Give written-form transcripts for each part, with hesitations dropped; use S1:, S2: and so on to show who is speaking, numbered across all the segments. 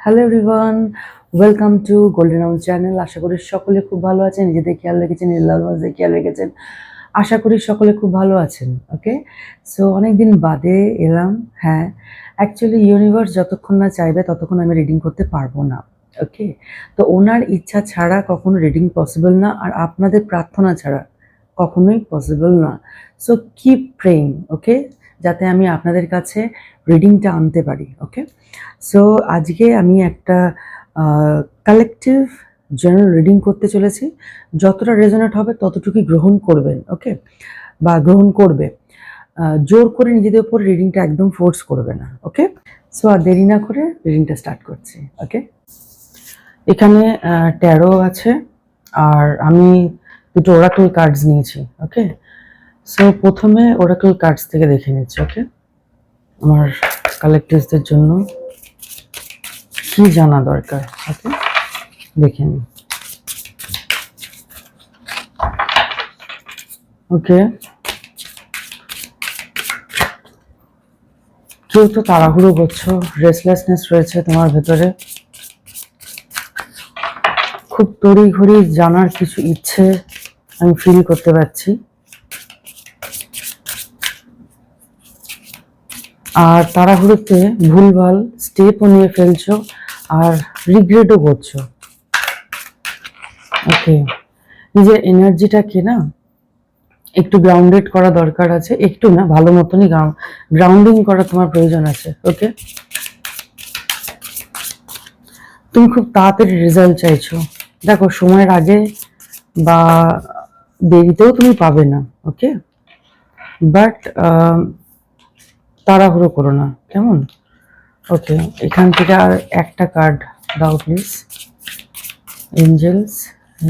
S1: Hello everyone, welcome to Golden Owl channel. আশা করি সকলে খুব ভালো আছেন, নিজেদের খেয়াল রেখেছেন, নিজেদের খেয়াল রেখেছেন। আশা করি সকলে খুব ভালো আছেন। ওকে, সো অনেকদিন বাদে এলাম। হ্যাঁ, অ্যাকচুয়ালি ইউনিভার্স যতক্ষণ না চাইবে ততক্ষণ আমি রিডিং করতে পারবো না। ওকে, তো ওনার ইচ্ছা ছাড়া কখনো রিডিং পসিবল না, আর আপনাদের প্রার্থনা ছাড়া কখনোই পসিবল না। সো কিপ প্রেইং, ওকে, যাতে আমি আপনাদের কাছে রিডিংটা আনতে পারি। ওকে, সো আজকে আমি একটা কালেকটিভ জেনারেল রিডিং করতে চলেছি। যতটা রেজোনেট হবে ততটুকুই গ্রহণ করবেন, ওকে, বা গ্রহণ করবে। জোর করে নিজেদের উপর রিডিংটা একদম ফোর্স করবে না। ওকে, সো আর দেরি না করে রিডিংটা স্টার্ট করছি। ওকে, এখানে ট্যারো আছে আর আমি দুটো ওরাকল কার্ডস নিয়েছি। ওকে, সো প্রথমে ওরাকল কার্ডস থেকে দেখে নিচ্ছি। ওকে, আমার কালেক্টিভসদের জন্য কি জানা দরকার। ওকে, দেখে নিই। ওকে, কেউ তো তাড়াহুড়ো করছো, রেসলেসনেস রয়েছে তোমার ভেতরে, খুব তড়িঘড়ি জানার কিছু ইচ্ছে আমি ফিল করতে পারছি। আর তাড়াহুড়োতে ভুলভাল স্টেপও নিয়ে ফেলছো আর রিগ্রেটও করছো। ওকে, নিজের এনার্জিটাকে না একটু গ্রাউন্ডেড করা দরকার আছে, একটু না ভালো মতনই গ্রাউন্ডিং করা তোমার প্রয়োজন আছে। ওকে, তুমি খুব তাড়াতাড়ি রেজাল্ট চাইছো। দেখো, সময়ের আগে বা দেরিতেও তুমি পাবে না। ওকে, বাট তাড়াহুড়ো করো না, কেমন? ওকে, এখান থেকে আর একটা কার্ড দাও প্লিজ। এঞ্জেলস,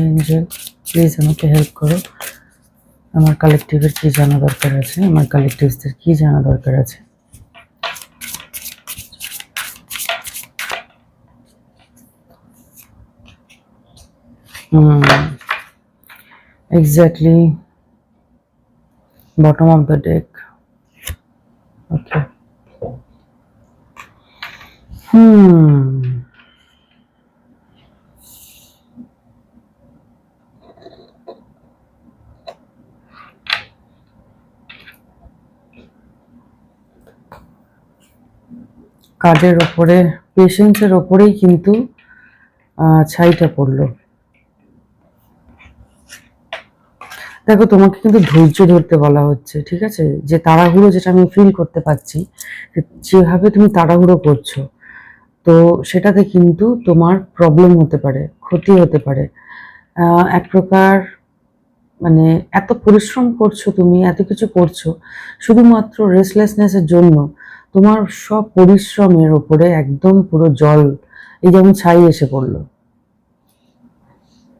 S1: এঞ্জেল প্লিজ আমাকে হেল্প করো। আমার কালেকটিভের কি জানা দরকার আছে, আমার কালেকটিভসদের কি জানা দরকার আছে। Exactly, bottom of the deck. Okay. কার্ডের ওপরে পেশেন্সের ওপরেই কিন্তু ছাইটা পড়লো। দেখো, তোমাকে কিন্তু ধৈর্য ধরতে বলা হচ্ছে, ঠিক আছে? যে তাড়াহুড়ো, যেটা আমি ফিল করতে পারছি, যেভাবে তুমি তাড়াহুড়ো করছো, তো সেটাতে কিন্তু তোমার প্রবলেম হতে পারে, ক্ষতি হতে পারে। এক প্রকার মানে এত পরিশ্রম করছো তুমি, এত কিছু করছো শুধুমাত্র রেস্টলেসনেসের জন্য, তোমার সব পরিশ্রমের ওপরে একদম পুরো জল, এই যেমন ছাই এসে পড়লো,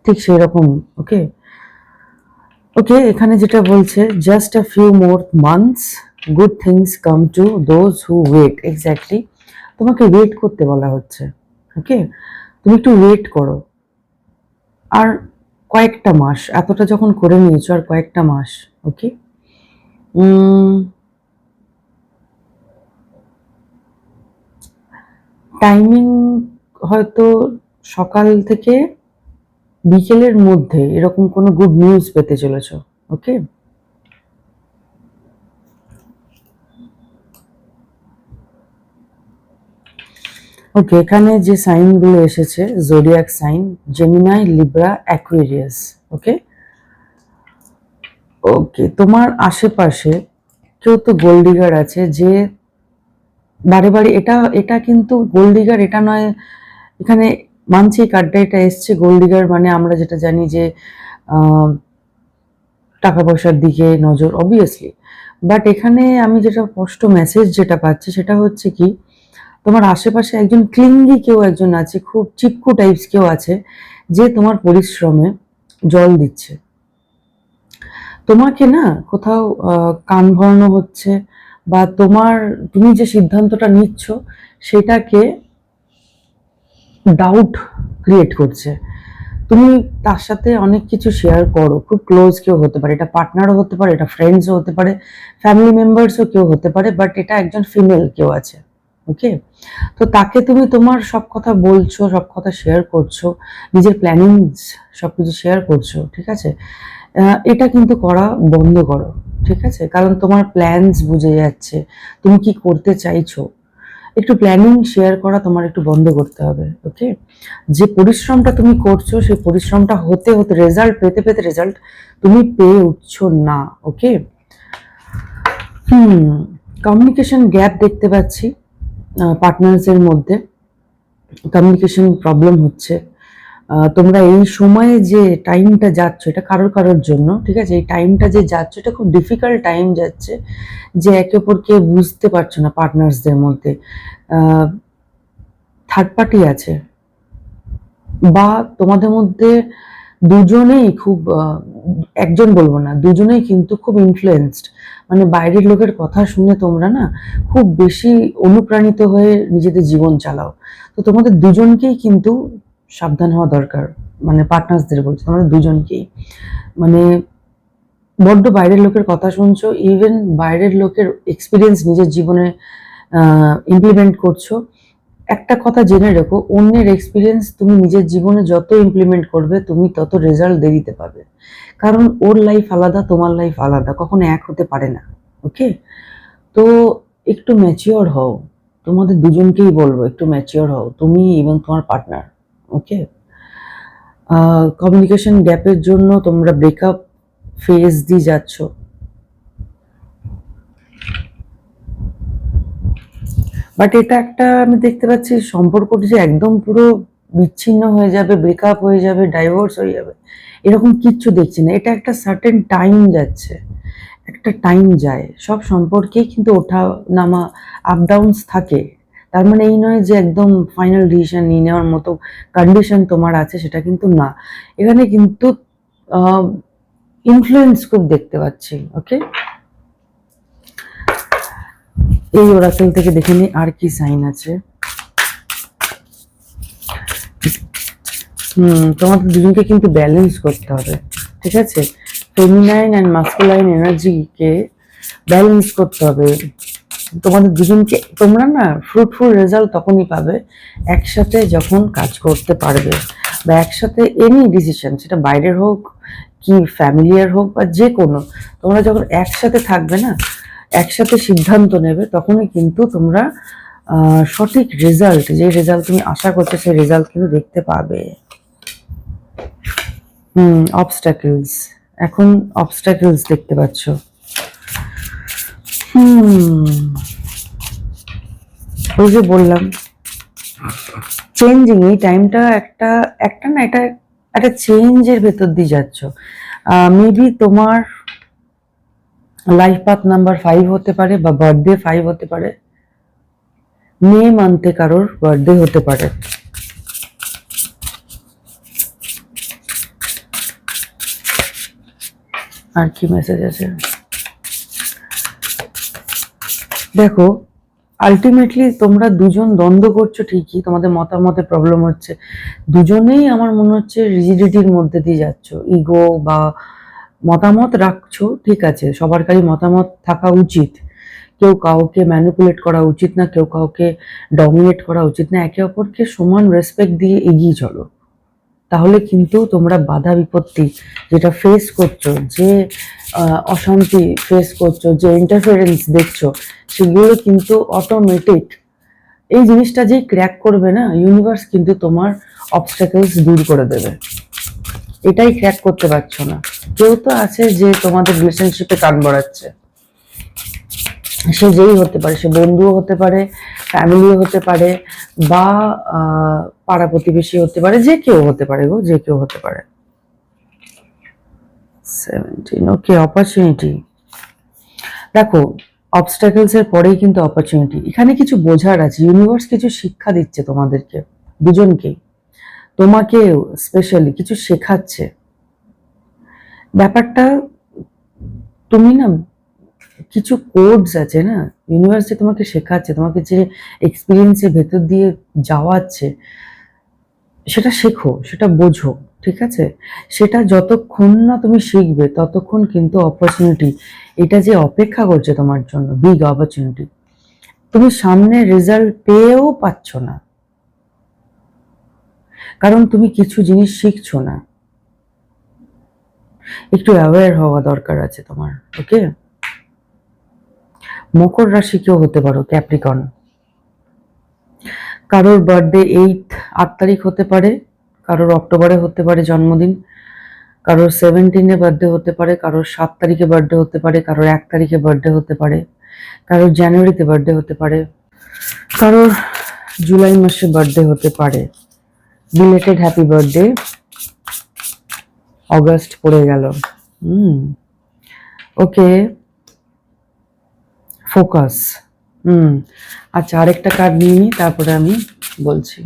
S1: ঠিক সেই রকম। ওকে, ওকে, এখানে যেটা বলছে, just a few more months, good things come to those who wait. Exactly, তোমাকে ওয়েট করতে বলা হচ্ছে। ওকে, তুমি একটু ওয়েট করো, আর কয়েকটা মাস, এতটা যখন করে নিয়েছো, আর কয়েকটা মাস। ওকে, টাইমিং হয়তো সকাল থেকে বিকেলের মধ্যে এরকম কোনো গুড নিউজ পেতে চলেছ। ওকে, ওকে, এখানে যে সাইনগুলো এসেছে, zodiac sign, Gemini, Libra, Aquarius. ওকে, ওকে, তোমার আশেপাশে কেউ তো গোল্ড ডিগার আছে, যে বারে বারে এটা এটা কিন্তু গোল্ড ডিগার এটা নয়। এখানে মানছি, কার্ডটা এটা এসছে, গোল্ড ডিগার মানে আমরা যেটা জানি যে টাকা পয়সার দিকে নজর, অবভিয়াসলি। বাট এখানে আমি যেটা স্পষ্ট মেসেজ যেটা পাচ্ছি, সেটা হচ্ছে কি, তোমার আশেপাশে একজন ক্লিঙ্গি কেউ একজন আছে, খুব চিপকু টাইপস কেউ আছে, যে তোমার পরিশ্রমে জল দিচ্ছে। তোমাকে না কোথাও কান ভরানো হচ্ছে, বা তুমি যে সিদ্ধান্তটা নিচ্ছ সেটাকে ডাউট ক্রিয়েট করছে। তুমি তার সাথে অনেক কিছু শেয়ার করো, খুব ক্লোজ কেউ হতে পারে, এটা পার্টনারও হতে পারে, এটা ফ্রেন্ডসও হতে পারে, ফ্যামিলি মেম্বার্সও কেউ হতে পারে, বাট এটা একজন ফিমেল কেউ আছে। ওকে। তো তাকে তুমি তোমার সব কথা বলছো, সব কথা শেয়ার করছো, নিজের প্ল্যানিং সবকিছু শেয়ার করছো, ঠিক আছে। এটা কিন্তু করা বন্ধ করো, ঠিক আছে, কারণ তোমার প্ল্যানস বুঝে যাচ্ছে তুমি কি করতে চাইছো। একটু প্ল্যানিং শেয়ার করা তোমার একটু বন্ধ করতে হবে, ওকে। যে পরিশ্রমটা তুমি করছো সেই পরিশ্রমটা হতে হতে রেজাল্ট পেতে পেতে রেজাল্ট তুমি পেয়ে উঠছো না, ওকে। কমিউনিকেশন গ্যাপ দেখতে পাচ্ছি পার্টনার্সের মধ্যে, কমিউনিকেশন প্রবলেম হচ্ছে। তোমরা এই সময়ে যে টাইমটা যাচ্ছ এটা কারোর কারোর জন্য, ঠিক আছে, এই টাইমটা যে যাচ্ছ এটা খুব ডিফিকাল্ট টাইম যাচ্ছে, যে একে অপরকে বুঝতে পারছো না পার্টনার্সদের মধ্যে। থার্ড পার্টি আছে, বা তোমাদের মধ্যে দুজনেই খুব একজন বলবো না, দুজনেই কিন্তু খুব ইনফ্লুয়েন্সড, মানে বাইরের লোকের কথা শুনে তোমরা না খুব বেশি অনুপ্রাণিত হয়ে নিজেদের জীবন চালাও। তো তোমাদের দুজনকেই কিন্তু সাবধান হওয়া দরকার, মানে পার্টনার্সদের বলছি, তোমাদের দুজনকেই, মানে বড্ড বাইরের লোকের কথা শুনছো, ইভেন বাইরের লোকের এক্সপিরিয়েন্স নিজের জীবনে ইমপ্লিমেন্ট করছো। একটা কথা জেনে রেখো, অন্যের এক্সপিরিয়েন্স তুমি নিজের জীবনে যত ইমপ্লিমেন্ট করবে তুমি তত রেজাল্ট দেরিতে পাবে, কারণ ওর লাইফ আলাদা, তোমার লাইফ আলাদা, কখনো এক হতে পারে না, ওকে। তো একটু ম্যাচিওর হও, তোমাদের দুজনকেই বলবো একটু ম্যাচিওর হও, তুমি এবং তোমার পার্টনার, ওকে। কমিউনিকেশন গ্যাপের জন্য তোমরা ব্রেকআপ ফেজ দিয়ে যাচ্ছ। বাট এটা একটা আমি দেখতে পাচ্ছি সম্পর্কটি যে একদম পুরো বিচ্ছিন্ন হয়ে যাবে, ব্রেকআপ হয়ে যাবে, ডাইভোর্স হয়ে যাবে, এরকম কিচ্ছু দেখছি না। এটা একটা সার্টেন টাইম যাচ্ছে, একটা টাইম যায়, সব সম্পর্কেই কিন্তু ওঠা নামা, আপ ডাউনস থাকে। তার মানে এই নয় যে একদম ফাইনাল ডিসিশন নিয়ে নেওয়ার মতো কন্ডিশন তোমার আছে, সেটা কিন্তু না। এখানে কিন্তু ইনফ্লুয়েন্স খুব দেখতে পাচ্ছি, ওকে। এই ওরাকেল থেকে দেখে নিই আর কি সাইন আছে। তোমাদের দুজনকে কিন্তু ব্যালেন্স করতে হবে, ঠিক আছে, ফেমিনাইন অ্যান্ড মাস্কুলাইন এনার্জিকে ব্যালেন্স করতে হবে তোমাদের দুজনকে। তোমরা না ফ্রুটফুল রেজাল্ট তখনই পাবে একসাথে যখন কাজ করতে পারবে, বা একসাথে এনি ডিসিশন, সেটা বাইরের হোক কি ফ্যামিলিয়ার হোক বা যে কোনো, তোমরা যখন একসাথে থাকবে না, একসাথে সিদ্ধান্ত নেবে, তখনই কিন্তু তোমরা সঠিক রেজাল্ট, যে রেজাল্ট তুমি আশা করছো সেই রেজাল্ট কিন্তু দেখতে পাবে। অবস্টাকেলস, এখন অবস্টাকেলস দেখতে পাচ্ছ। ওই যে বললাম চেঞ্জিং, এই টাইমটা একটা একটা না, এটা একটা চেঞ্জের ভেতর দিয়ে যাচ্ছ। মেবি তোমার লাইফ পাথ নাম্বার 5 হতে পারে, বা বার্থডে 5 হতে পারে, মে মান্থে কারোর বার্থডে হতে পারে। আর কি মেসেজ আছে দেখো, আলটিমেটলি তোমরা দুজন দ্বন্দ্ব করছো ঠিকই, তোমাদের মতামতে প্রবলেম হচ্ছে, দুজনেই আমার মনে হচ্ছে রিজিডিটির মধ্যে দিয়ে যাচ্ছ, ইগো বা মতামত রাখছো, ঠিক আছে, সবার কাছে মতামত থাকা উচিত, কেউ কাউকে ম্যানিপুলেট করা উচিত না, কেউ কাউকে ডমিনেট করা উচিত না, একে অপরকে সমান রেসপেক্ট দিয়ে এগিয়ে চলো, তাহলে কিন্তু তোমরা বাধা বিপত্তি যেটা ফেস করছো, যে অশান্তি ফেস করছো, যে ইন্টারফারেন্স দেখছো, সেগুলো কিন্তু অটোমেটিক, এই জিনিসটা যেই ক্র্যাক করবে না, ইউনিভার্স কিন্তু তোমার অবস্টাকেলস দূর করে দেবে। এটাই ক্র্যাক করতে পারছো না। কেউ তো আছে যে তোমাদের রিলেশনশিপে কান বাড়াচ্ছে, সে যেই হতে পারে, সে বন্ধুও হতে পারে, ফ্যামিলিও হতে পারে, বা পাড়া প্রতিবেশী হতে পারে, যে কেউ হতে পারে গো, যে কেউ হতে পারে। 17, ওকে, অপরচুনিটি। দেখো, অবস্টাকেলস এর পরেই কিন্তু অপরচুনিটি, এখানে কিছু বোঝার আছে, ইউনিভার্স কিছু শিক্ষা দিচ্ছে তোমাদেরকে দুজনকেই, তোমাকেও স্পেশালি কিছু শেখাচ্ছে। ব্যাপারটা তুমি না, কিছু কোডস আছে না, ইউনিভার্সিটি তোমাকে শেখাচ্ছে, তোমাকে যে এক্সপিরিয়েন্সের ভেতর দিয়ে যাওয়াচ্ছে, সেটা শেখো, সেটা বোঝো, ঠিক আছে। সেটা যতক্ষণ না তুমি শিখবে ততক্ষণ কিন্তু অপরচুনিটি, এটা যে অপেক্ষা করছে তোমার জন্য, বিগ অপরচুনিটি, তুমি সামনে রেজাল্ট পেয়েও পাচ্ছ না, কারণ তুমি কিছু জিনিস শিখছো না। একটু অ্যাওয়্যার হওয়া দরকার আছে তোমার। ওকে, মকর রাশি কেউ হতে পারো, ক্যাপ্রিকন। কারোর বার্থডে 8 তারিখ হতে পারে, কারোর অক্টোবরে হতে পারে জন্মদিন, কারোর 17-এ বার্থডে হতে পারে, কারোর 7 তারিখে বার্থডে হতে পারে, কারোর 1 তারিখে বার্থডে হতে পারে, কারোর জানুয়ারিতে বার্থডে হতে পারে, কারোর জুলাই মাসে বার্থডে হতে পারে। Belated happy birthday. অগাস্ট পড়ে গেল। Okay, focus. আচ্ছা, আরেকটা কার্ড নিয়ে নিই, তারপরে আমি বলছি।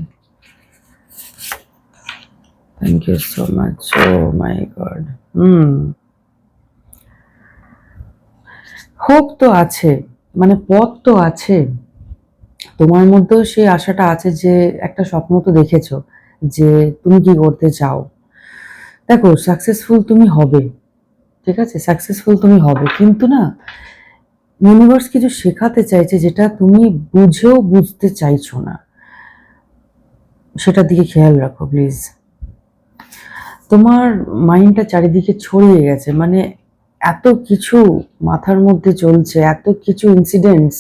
S1: Thank you so much. Oh my God. Hope তো আছে, মানে পথ তো আছে, তোমার মধ্যেও সেই আশাটা আছে যে একটা স্বপ্ন তো দেখেছো যে তুমি কি করতে চাও। দেখো, সাকসেসফুল তুমি হবে, ঠিক আছে, সাকসেসফুল তুমি হবে, কিন্তু না, ইউনিভার্স কিছু শেখাতে চাইছে যেটা তুমি বুঝেও বুঝতে চাইছো না, সেটার দিকে খেয়াল রাখো প্লিজ। তোমার মাইন্ডটা চারিদিকে ছড়িয়ে গেছে, মানে এত কিছু মাথার মধ্যে চলছে, এত কিছু ইনসিডেন্টস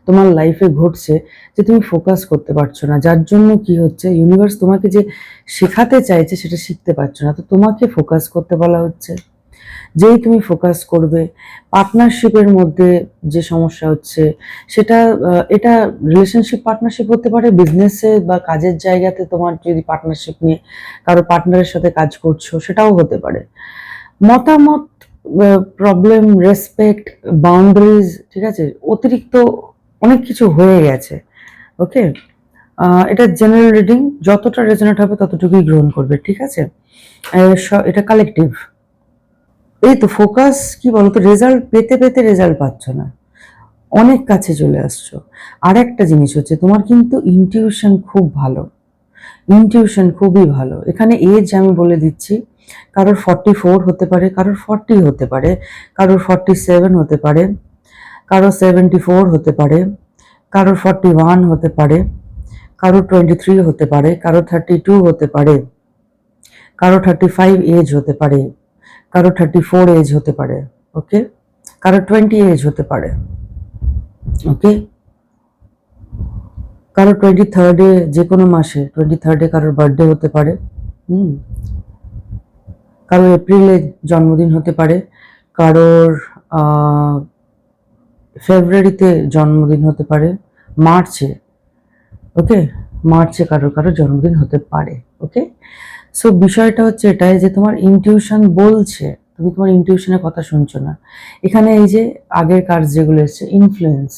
S1: তোমার লাইফে ঘটছে যে তুমি ফোকাস করতে পারছো না, যার জন্য কি হচ্ছে, ইউনিভার্স তোমাকে যে শেখাতে চাইছে সেটা শিখতে পারছো না, তো তোমাকে ফোকাস করতে বলা হচ্ছে। যেই তুমি ফোকাস করবে, পার্টনারশিপের মধ্যে যে সমস্যা হচ্ছে সেটা, এটা রিলেশনশিপ পার্টনারশিপ হতে পারে, বিজনেসে বা কাজের জায়গাতে তোমার যদি পার্টনারশিপ নিয়ে কারো পার্টনারের সাথে কাজ করছো সেটাও হতে পারে। মতামত, প্রবলেম, রেসপেক্ট, বাউন্ডারিজ, ঠিক আছে, অতিরিক্ত অনেক কিছু হয়ে গেছে। ওকে, এটা জেনারেল রিডিং, যতটা রেজনেট হবে ততটুকুই গ্রহণ করবে, ঠিক আছে। এটা কালেকটিভ। এই তো ফোকাস, কি বলতো, রেজাল্ট পেতে পেতে রেজাল্ট পাচ্ছ না, অনেক কাছে চলে আসছো। আর একটা জিনিস হচ্ছে, তোমার কিন্তু ইনটিউশন খুব ভালো, ইনটিউশন খুবই ভালো। এখানে এজ আমি বলে দিচ্ছি, কারোর 44 হতে পারে, কারোর 40 হতে পারে, কারোর 47 হতে পারে, কারোর 74 হতে পারে, কারোর 41 হতে পারে, কারোর 23 হতে পারে, কারোর 32 হতে পারে, কারোর 35 এজ হতে পারে, কারোর 34 এজ হতে পারে। ওকে, কারোর 20 এজ হতে পারে। ওকে, কারোর 23rd-এ, যে কোনো মাসে 23rd-এ কারোর বার্থডে হতে পারে। কারোর এপ্রিলে জন্মদিন হতে পারে, কারোর ফেব্রুয়ারিতে জন্মদিন হতে পারে, মার্চে। ওকে, মার্চে কারোর কারোর জন্মদিন হতে পারে। ওকে, সো বিষয়টা হচ্ছে এটাই যে তোমার ইনটিউশন বলছে, তুমি তোমার ইনটিউশনের কথা শুনছো না। এখানে এই যে আগের কাজ যেগুলো এসছে, ইনফ্লুয়েন্স,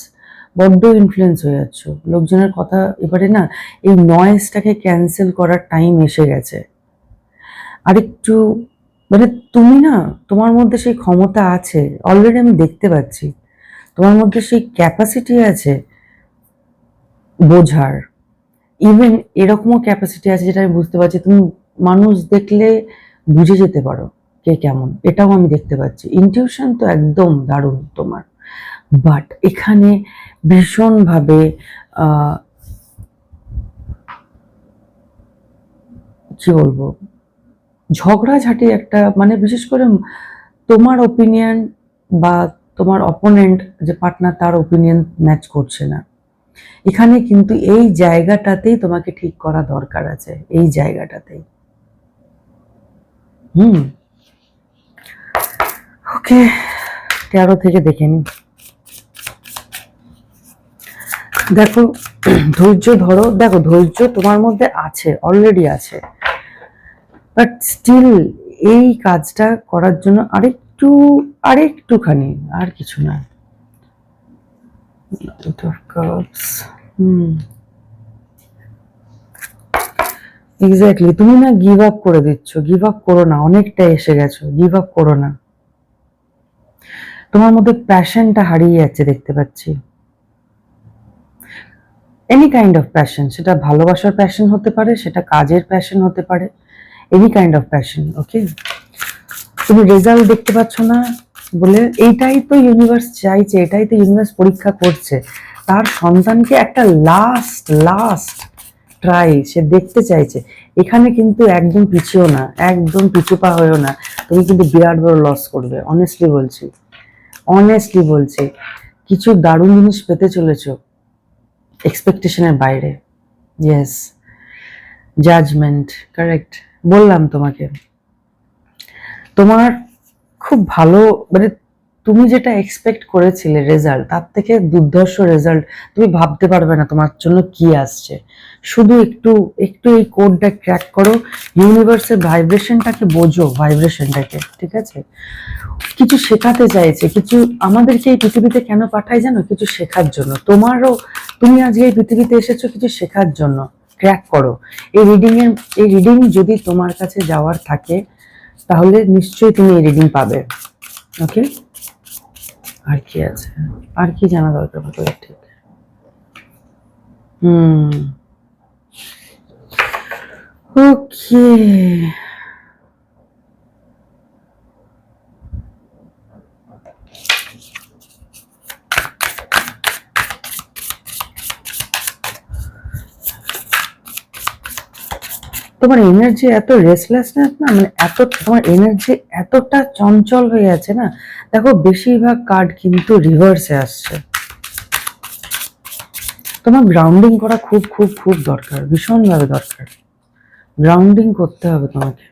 S1: বড্ড ইনফ্লুয়েন্স হয়ে যাচ্ছ লোকজনের কথা। এবারে না, এই নয়েজটাকে ক্যান্সেল করার টাইম এসে গেছে। আরেকটু, মানে তুমি না, তোমার মধ্যে সেই ক্ষমতা আছে, অলরেডি আমি দেখতে পাচ্ছি, তোমার মধ্যে সেই ক্যাপাসিটি আছে বোঝার। ইভেন এরকমও ক্যাপাসিটি আছে যেটা আমি বুঝতে পারছি, তুমি মানুষ দেখলে বুঝে যেতে পারো কে কেমন, এটাও আমি দেখতে পাচ্ছি। ইনটিউশন তো একদম দারুণ তোমার, বাট এখানে ভীষণভাবে কি বলবো, ঝগড়াঝাটি একটা, মানে বিশেষ করে তোমার ওপিনিয়ন বা তোমার অপোনেন্ট যে পার্টনার, তার ওপিনিয়ন ম্যাচ করছে না। এখানে কিন্তু এই জায়গাটাতেই তোমাকে ঠিক করা দরকার আছে, এই জায়গাটাতেই। ওকে, 13 থেকে দেখে নি। দেখো, ধৈর্য ধরো, দেখো ধৈর্য তোমার মধ্যে আছে, অলরেডি আছে, বাট স্টিল এই কাজটা করার জন্য আরেকটুখানি, আর কিছু না। এক্স্যাক্টলি, তুমি না গিভ আপ করে দিচ্ছ, গিভ আপ করো না, অনেকটা এসে গেছো, গিভ আপ করো না। তোমার মধ্যে প্যাশনটা হারিয়ে যাচ্ছে দেখতে পাচ্ছি, এনি কাইন্ড অফ প্যাশন, সেটা ভালোবাসার প্যাশন হতে পারে, সেটা কাজের প্যাশন হতে পারে, এনি কাইন্ড অফ প্যাশন। ওকে, তুমি রেজাল্ট দেখতে পাচ্ছ না বলে, এইটাই তো ইউনিভার্স চাইছে, এটাই তো ইউনিভার্স পরীক্ষা করছে, তার সন্তানকে একটা লাস্ট লাস্ট ট্রাই সে দেখতে চাইছে। এখানে কিন্তু একদম পিছিয়েও না, একদম পিছু পা হয়েও না, তুমি কিন্তু বিরাট বড় লস করবে। অনেস্টলি বলছি, অনেস্টলি বলছি, কিছু দারুণ জিনিস পেতে চলেছো এক্সপেকটেশনের বাইরে। ইয়েস, জাজমেন্ট, কারেক্ট বললাম তোমাকে। তোমার খুব ভালো, মানে তুমি যেটা এক্সপেক্ট করেছিলে রেজাল্ট, তার থেকে দুর্ধর্ষ রেজাল্ট তুমি ভাবতে পারবে না তোমার জন্য কি আসছে। শুধু একটু একটু এই কোডটা ক্র্যাক করো, ইউনিভার্সের ভাইব্রেশনটাকে বোঝো, ভাইব্রেশনটাকে, ঠিক আছে? কিছু শেখাতে চাইছে, কিছু আমাদেরকে এই পৃথিবীতে কেন পাঠায় জানো? কিছু শেখার জন্য। তোমারও, তুমি আজকে এই পৃথিবীতে এসেছো কিছু শেখার জন্য। ক্র্যাক করো এই রিডিং যদি তোমার কাছে যাওয়ার থাকে তাহলে নিশ্চয়ই তুমি এই রিডিং পাবে। ওকে, আর কি আছে, আর কি জানা দরকার বলো? ঠিক, ওকে। তোমার এনার্জি এত রেস্টলেসনেস না, মানে এত, তোমার এনার্জি এতটা চঞ্চল হয়ে আছে না। দেখো বেশিরভাগ কার্ড কিন্তু রিভার্সে আসছে। তোমার গ্রাউন্ডিং করা খুব খুব খুব দরকার, ভীষণভাবে দরকার। গ্রাউন্ডিং করতে হবে তোমাকে।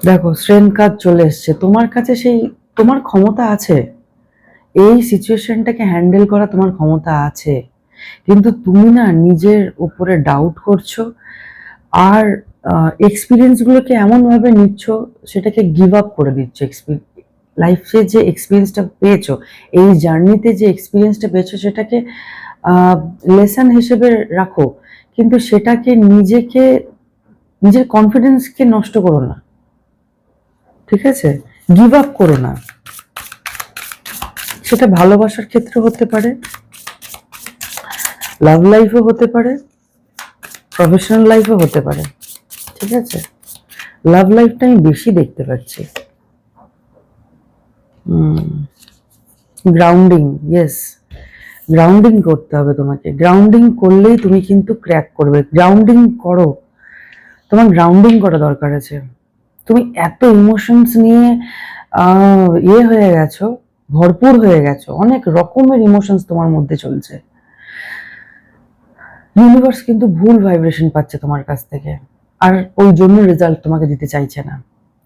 S1: দেখো স্ট্রেংথ কার্ড চলে এসছে তোমার কাছে, সেই তোমার ক্ষমতা আছে, এই সিচুয়েশনটাকে হ্যান্ডেল করা তোমার ক্ষমতা আছে, কিন্তু তুমি না নিজের উপরে ডাউট করছো, আর এক্সপিরিয়েন্সগুলোকে এমনভাবে নিচ্ছ, সেটাকে গিভ আপ করে দিচ্ছ। লাইফে যে এক্সপিরিয়েন্সটা পেয়েছো, এই জার্নিতে যে এক্সপিরিয়েন্সটা পেয়েছো, সেটাকে লেসন হিসেবে রাখো, কিন্তু সেটাকে নিজের কনফিডেন্সকে নষ্ট করো না, ঠিক আছে? গিভ আপ করো না। সেটা ভালোবাসার ক্ষেত্রে হতে পারে, লাভ লাইফও হতে পারে, প্রফেশনাল লাইফও হতে পারে, ঠিক আছে? লাভ লাইফটা আমি বেশি দেখতে পাচ্ছি। গ্রাউন্ডিং, ইয়েস, গ্রাউন্ডিং করতে হবে তোমাকে। গ্রাউন্ডিং করলেই তুমি কিন্তু ক্র্যাক করবে। গ্রাউন্ডিং করো, তোমার গ্রাউন্ডিং করা দরকার আছে। তুমি এত ইমোশনস নিয়ে হয়ে গেছো, ভরপুর হয়ে গেছো, অনেক রকমের ইমোশনস তোমার মধ্যে চলছে। ইউনিভার্স কিন্তু ভুল ভাইব্রেশন পাচ্ছে তোমার কাছ থেকে, আর ওই জন্য রেজাল্ট তোমাকে দিতে চাইছে না।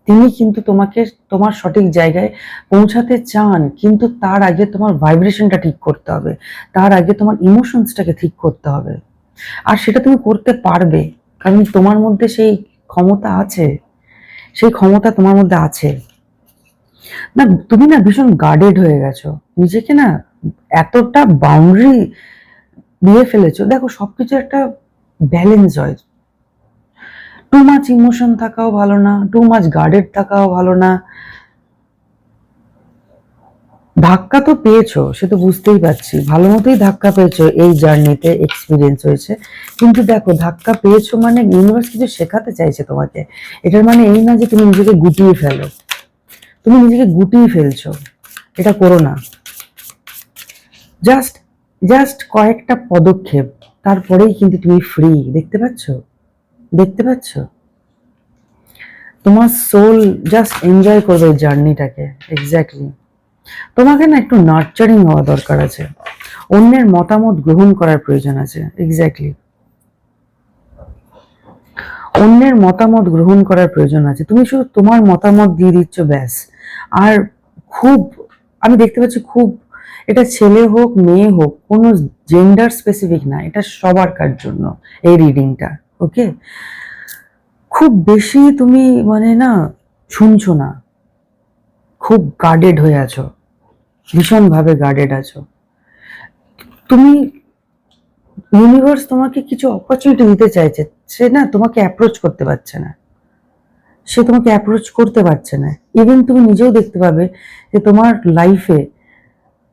S1: তিনি কিন্তু তোমাকে তোমার সঠিক জায়গায় পৌঁছাতে চান, কিন্তু তার আগে তোমার ভাইব্রেশনটা ঠিক করতে হবে, তার আগে তোমার ইমোশনসটাকে ঠিক করতে হবে। আর সেটা তুমি করতে পারবে, কারণ তোমার মধ্যে সেই ক্ষমতা আছে, সেই ক্ষমতা তোমার মধ্যে আছে। না তুমি না ভীষণ গার্ডেড হয়ে গেছো, নিজেকে না এতটা বাউন্ডারি দিয়ে ফেলেছো। দেখো সবকিছু একটা ব্যালেন্স হয়, টু মাচ ইমোশন থাকাও ভালো না, টু মাচ গার্ডেড থাকাও ভালো না। ধাক্কা তো পেয়েছো, সে তো বুঝতেই পারছি, ভালো মতোই ধাক্কা পেয়েছো, এই জার্নিতে এক্সপিরিয়েন্স হয়েছে। কিন্তু দেখো ধাক্কা পেয়েছো মানে ইউনিভার্স কিছু শেখাতে চাইছে তোমাকে। এটার মানে এই না যে তুমি নিজেকে গুটিয়ে ফেলো, তুমি নিজেকে গুটিয়ে ফেলছো, এটা করো না। জাস্ট জাস্ট কয়েকটা পদক্ষেপ, তারপরেই কিন্তু তুমি ফ্রি। দেখতে পাচ্ছ, দেখতে পাচ্ছ? তোমার সোল জাস্ট এনজয় করবে এই জার্নিটাকে। এক্স্যাক্টলি, তোমাকে না একটু নার্চারিং হওয়া দরকার আছে, অন্যের মতামত গ্রহণ করার প্রয়োজন আছে। এক্স্যাক্টলি, অন্যের মতামত গ্রহণ করার প্রয়োজন আছে। তুমি শুধু তোমার মতামত দিয়ে দিচ্ছ ব্যাস। আর খুব, আমি দেখতে পাচ্ছি খুব, এটা ছেলে হোক মেয়ে হোক, কোনো জেন্ডার স্পেসিফিক না, এটা সবারকার জন্য এই রিডিংটা। ওকে, খুব বেশি তুমি মানে না শুনছো না, খুব গার্ডেড হয়ে আছো, ভীষণভাবে গার্ডেড আছো তুমি। ইউনিভার্স তোমাকে কিছু অপরচুনিটি দিতে চাইছে, সে না তোমাকে অ্যাপ্রোচ করতে পারছে না, সে তোমাকে অ্যাপ্রোচ করতে পারছে না। ইভেন তুমি নিজেও দেখতে পাবে যে তোমার লাইফে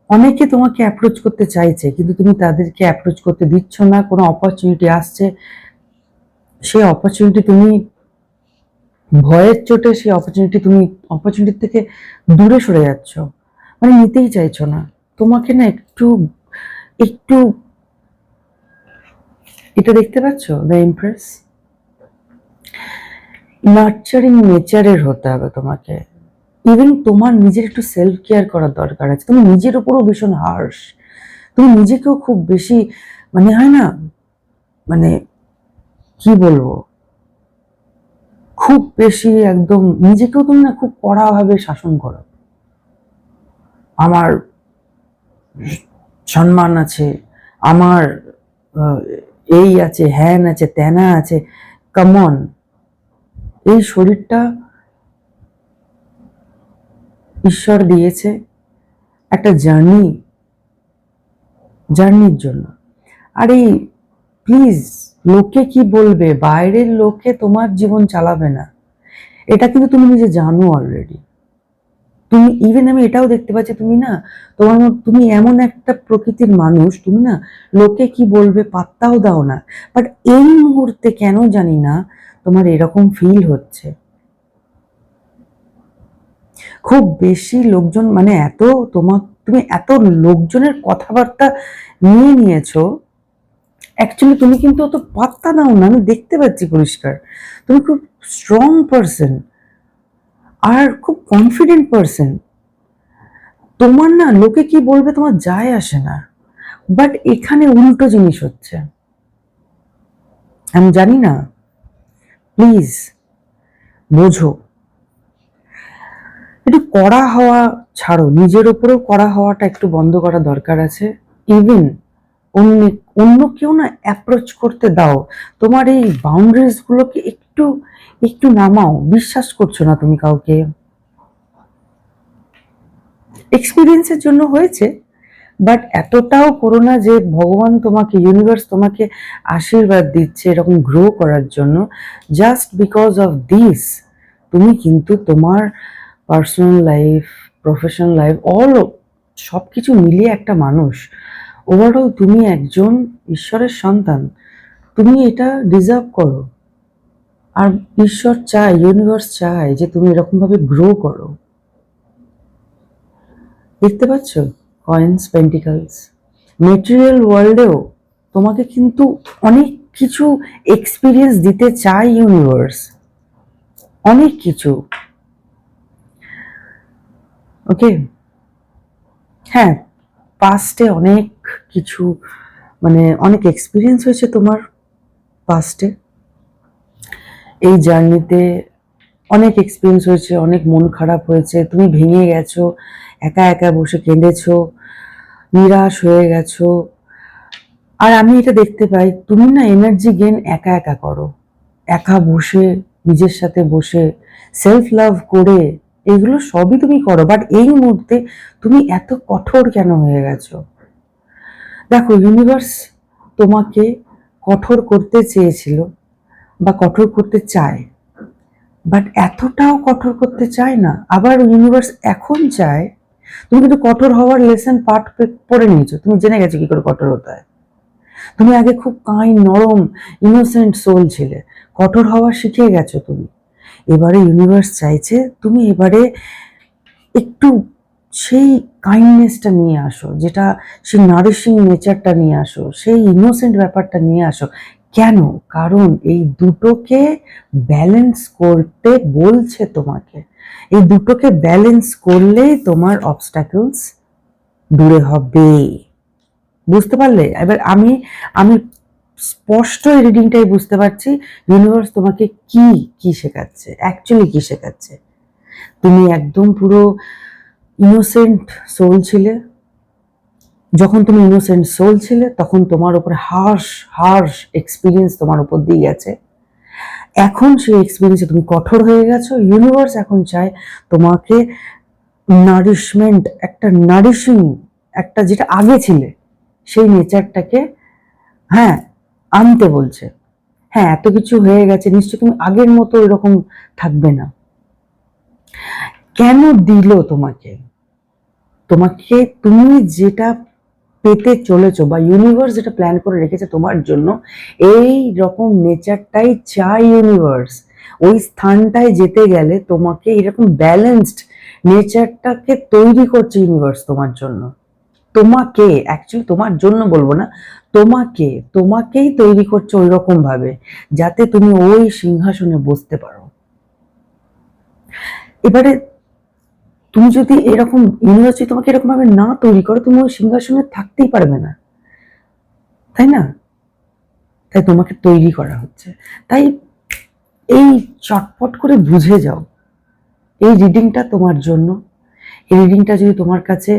S1: অনেকে তোমাকে অ্যাপ্রোচ করতে চাইছে, কিন্তু তুমি তাদেরকে অ্যাপ্রোচ করতে দিচ্ছ না। কোনো অপরচুনিটি আসছে, সেই অপরচুনিটি তুমি ভয়ের চোটে, সেই অপরচুনিটি থেকে দূরে সরে যাচ্ছ। মানে নিতেই চাইছো না। তোমাকে না একটু একটু এটা দেখতে পাচ্ছ, দ্য ইমপ্রেস, নার্চারিং নেচারের হতে হবে তোমাকে। ইভেন তোমার নিজের একটু সেলফ কেয়ার করার দরকার আছে। তুমি নিজের উপরও ভীষণ হার্শ, তুমি নিজেকেও খুব বেশি, মানে হয় না, মানে কি বলবো, খুব বেশি একদম নিজেকেও তুমি না খুব কড়াভাবে শাসন করো। আমার সম্মান আছে, আমার আহ, এই আছে, হ্যান আছে, ত্যানা আছে। কামন, এই শরীরটা ঈশ্বর দিয়েছে একটা জার্নির জন্য। আর এই প্লিজ, লোকে কি বলবে, বাইরের লোকে তোমার জীবন চালাবে না, এটা কিন্তু তুমি নিজে জানো অলরেডি। তুমি ইভেন আমি এটাও দেখতে পাচ্ছি, তুমি না তুমি এমন একটা প্রকৃতির মানুষ, তুমি না লোকে কি বলবে পাত্তাও দাও না। বাট এই মুহূর্তে কেন জানি না তোমার এরকম ফিল হচ্ছে। খুব বেশি লোকজন, মানে এত তুমি এত লোকজনের কথাবার্তা নিয়ে নিয়েছো। অ্যাকচুয়ালি তুমি কিন্তু অত পাত্তা দাও না, আমি দেখতে পাচ্ছি পরিষ্কার। তুমি খুব স্ট্রং পারসন আর খুব কনফিডেন্ট পারসন। তোমার না লোকে কি বলবে তোমার যায় আসে না। বাট এখানে উল্টো জিনিস হচ্ছে, আমি জানি না, প্লিজ বোঝো। একটু কড়া হওয়া ছাড়ো, নিজের উপরেও কড়া হওয়াটা একটু বন্ধ করা দরকার আছে। ইভেন অন্য অন্য কেউ না অ্যাপ্রোচ করতে দাও। তোমার এই বাউন্ডারিজ গুলোকে একটু একটু নামাও। বিশ্বাস করছো না তুমি কাউকে, এক্সপিরিয়েন্সের জন্য হয়েছে, বাট এতটাও করো না যে ভগবান তোমাকে, ইউনিভার্স তোমাকে আশীর্বাদ দিচ্ছে এরকম গ্রো করার জন্য। জাস্ট বিকজ অফ দিস তুমি কিন্তু তোমার পার্সোনাল লাইফ, প্রফেশনাল লাইফ, সব কিছু মিলিয়ে একটা মানুষ। ওভারঅল তুমি একজন ঈশ্বরের সন্তান, তুমি এটা ডিজার্ভ করো। আর ঈশ্বর চায়, ইউনিভার্স চায় যে তুমি এরকম ভাবে গ্রো করো। দেখতে পাচ্ছ, কয়েন্স, পেন্টিকলস, মেটেরিয়াল ওয়ার্ল্ডেও তোমাকে কিন্তু অনেক কিছু এক্সপিরিয়েন্স দিতে চায় ইউনিভার্স, অনেক কিছু। ওকে, হ্যাঁ, পাস্টে অনেক কিছু, মানে অনেক এক্সপিরিয়েন্স হয়েছে তোমার পাস্টে। এই জার্নিতে অনেক এক্সপিরিয়েন্স হয়েছে, অনেক মন খারাপ হয়েছে, তুমি ভেঙে গেছো, একা একা বসে কেঁদেছো, নিরাশ হয়ে গেছো। আর আমি এটা দেখতে পাই, তুমি না এনার্জি গেন একা একা করো, একা বসে, নিজের সাথে বসে, সেলফ লাভ করে, এগুলো সবই তুমি করো। বাট এই মুহূর্তে তুমি এত কঠোর কেন হয়ে গেছো? দেখো, ইউনিভার্স তোমাকে কঠোর করতে চেয়েছিল বা কঠোর করতে চায়, বাট এতটাও কঠোর করতে চায় না। আবার ইউনিভার্স এখন চায়, তুমি কিন্তু কঠোর হওয়ার লেসন পাঠ পড়ে নিয়েছো, তুমি জেনে গেছো কি করে কঠোর হতে হয়। তুমি আগে খুব কাইন্ড, নরম, ইনোসেন্ট সোল ছিলে, কঠোর হওয়া শিখে গেছো তুমি। এবারে ইউনিভার্স চাইছে তুমি এবারে একটু সেই কাইন্ডনেসটা নিয়ে আসো, যেটা সেই নারিশিং নেচারটা নিয়ে আসো, সেই ইনোসেন্ট ব্যাপারটা নিয়ে আসো। কেন? কারণ এই দুটোকে ব্যালেন্স করতে বলছে তোমাকে। এই দুটোকে ব্যালেন্স করলেই তোমার অবস্ট্যাকলস দূরে হবে। বুঝতে পারলে? এবার আমি আমি স্পষ্ট এই রিডিংটাই বুঝতে পারছি ইউনিভার্স তোমাকে কি কি শেখাচ্ছে, অ্যাকচুয়ালি কি শেখাচ্ছে। তুমি একদম পুরো ইনোসেন্ট সোল ছিলে। যখন তুমি ইনোসেন্ট সোল ছিলে তখন তোমার উপরে হার্শ হার্শ এক্সপিরিয়েন্স তোমার উপর দিয়ে গেছে। এখন সেই এক্সপিরিয়েন্সে তুমি কঠোর হয়ে গেছো। ইউনিভার্স এখন চায় তোমাকে নারিশমেন্ট, একটা নারিশিং, একটা যেটা আগে ছিলে সেই নেচারটাকে, হ্যাঁ, আনতে বলছে। হ্যাঁ, এত কিছু হয়ে গেছে, নিশ্চয়ই তুমি আগের মতো এরকম থাকবে না। কেন দিল তোমাকে? তোমাকে তুমি যেটা পেতে চলেছো বা ইউনিভার্স যেটা প্ল্যান করে রেখেছে তোমার জন্য, এই রকম নেচারটাই চাই ইউনিভার্স। ওই স্থানটায় যেতে গেলে তোমাকে এরকম ব্যালেন্সড নেচারটাকে তৈরি করছে ইউনিভার্স তোমার জন্য। তোমাকে অ্যাকচুয়ালি তোমার জন্য বলবো না, তোমাকেই তৈরি করছে ওই রকম ভাবে যাতে তুমি ওই সিংহাসনে বসতে পারো। এবারে তুমি যদি এরকম ইউনিভার্স তোমাকে এরকম ভাবে না তৈরি করো, তুমি ওই সিংহাসনে থাকতেই পারবে না, তাই না? তাই তোমাকে তৈরি করা হচ্ছে। তাই এই চটপট করে বুঝে যাও, এই রিডিংটা তোমার জন্য। এই রিডিংটা যদি তোমার কাছে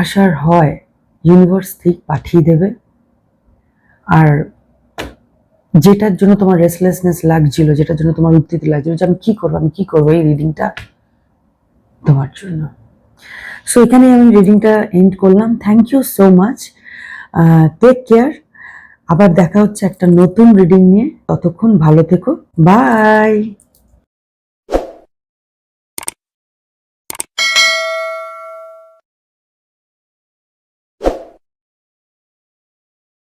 S1: আসার হয়, ইউনিভার্স ঠিক পাঠিয়ে দেবে। আর যেটার জন্য তোমার রেসলেসনেস লাগছিল, যেটার জন্য তোমার উত্তেজনা লাগছিল যে আমি কি করবো, এই রিডিংটা তোমার জন্য। সো এখানে আমি রিডিংটা এন্ড করলাম। Thank you so much, take care. আবার দেখা হচ্ছে একটা নতুন রিডিং নিয়ে। ততক্ষণ ভালো থেকো, বাই।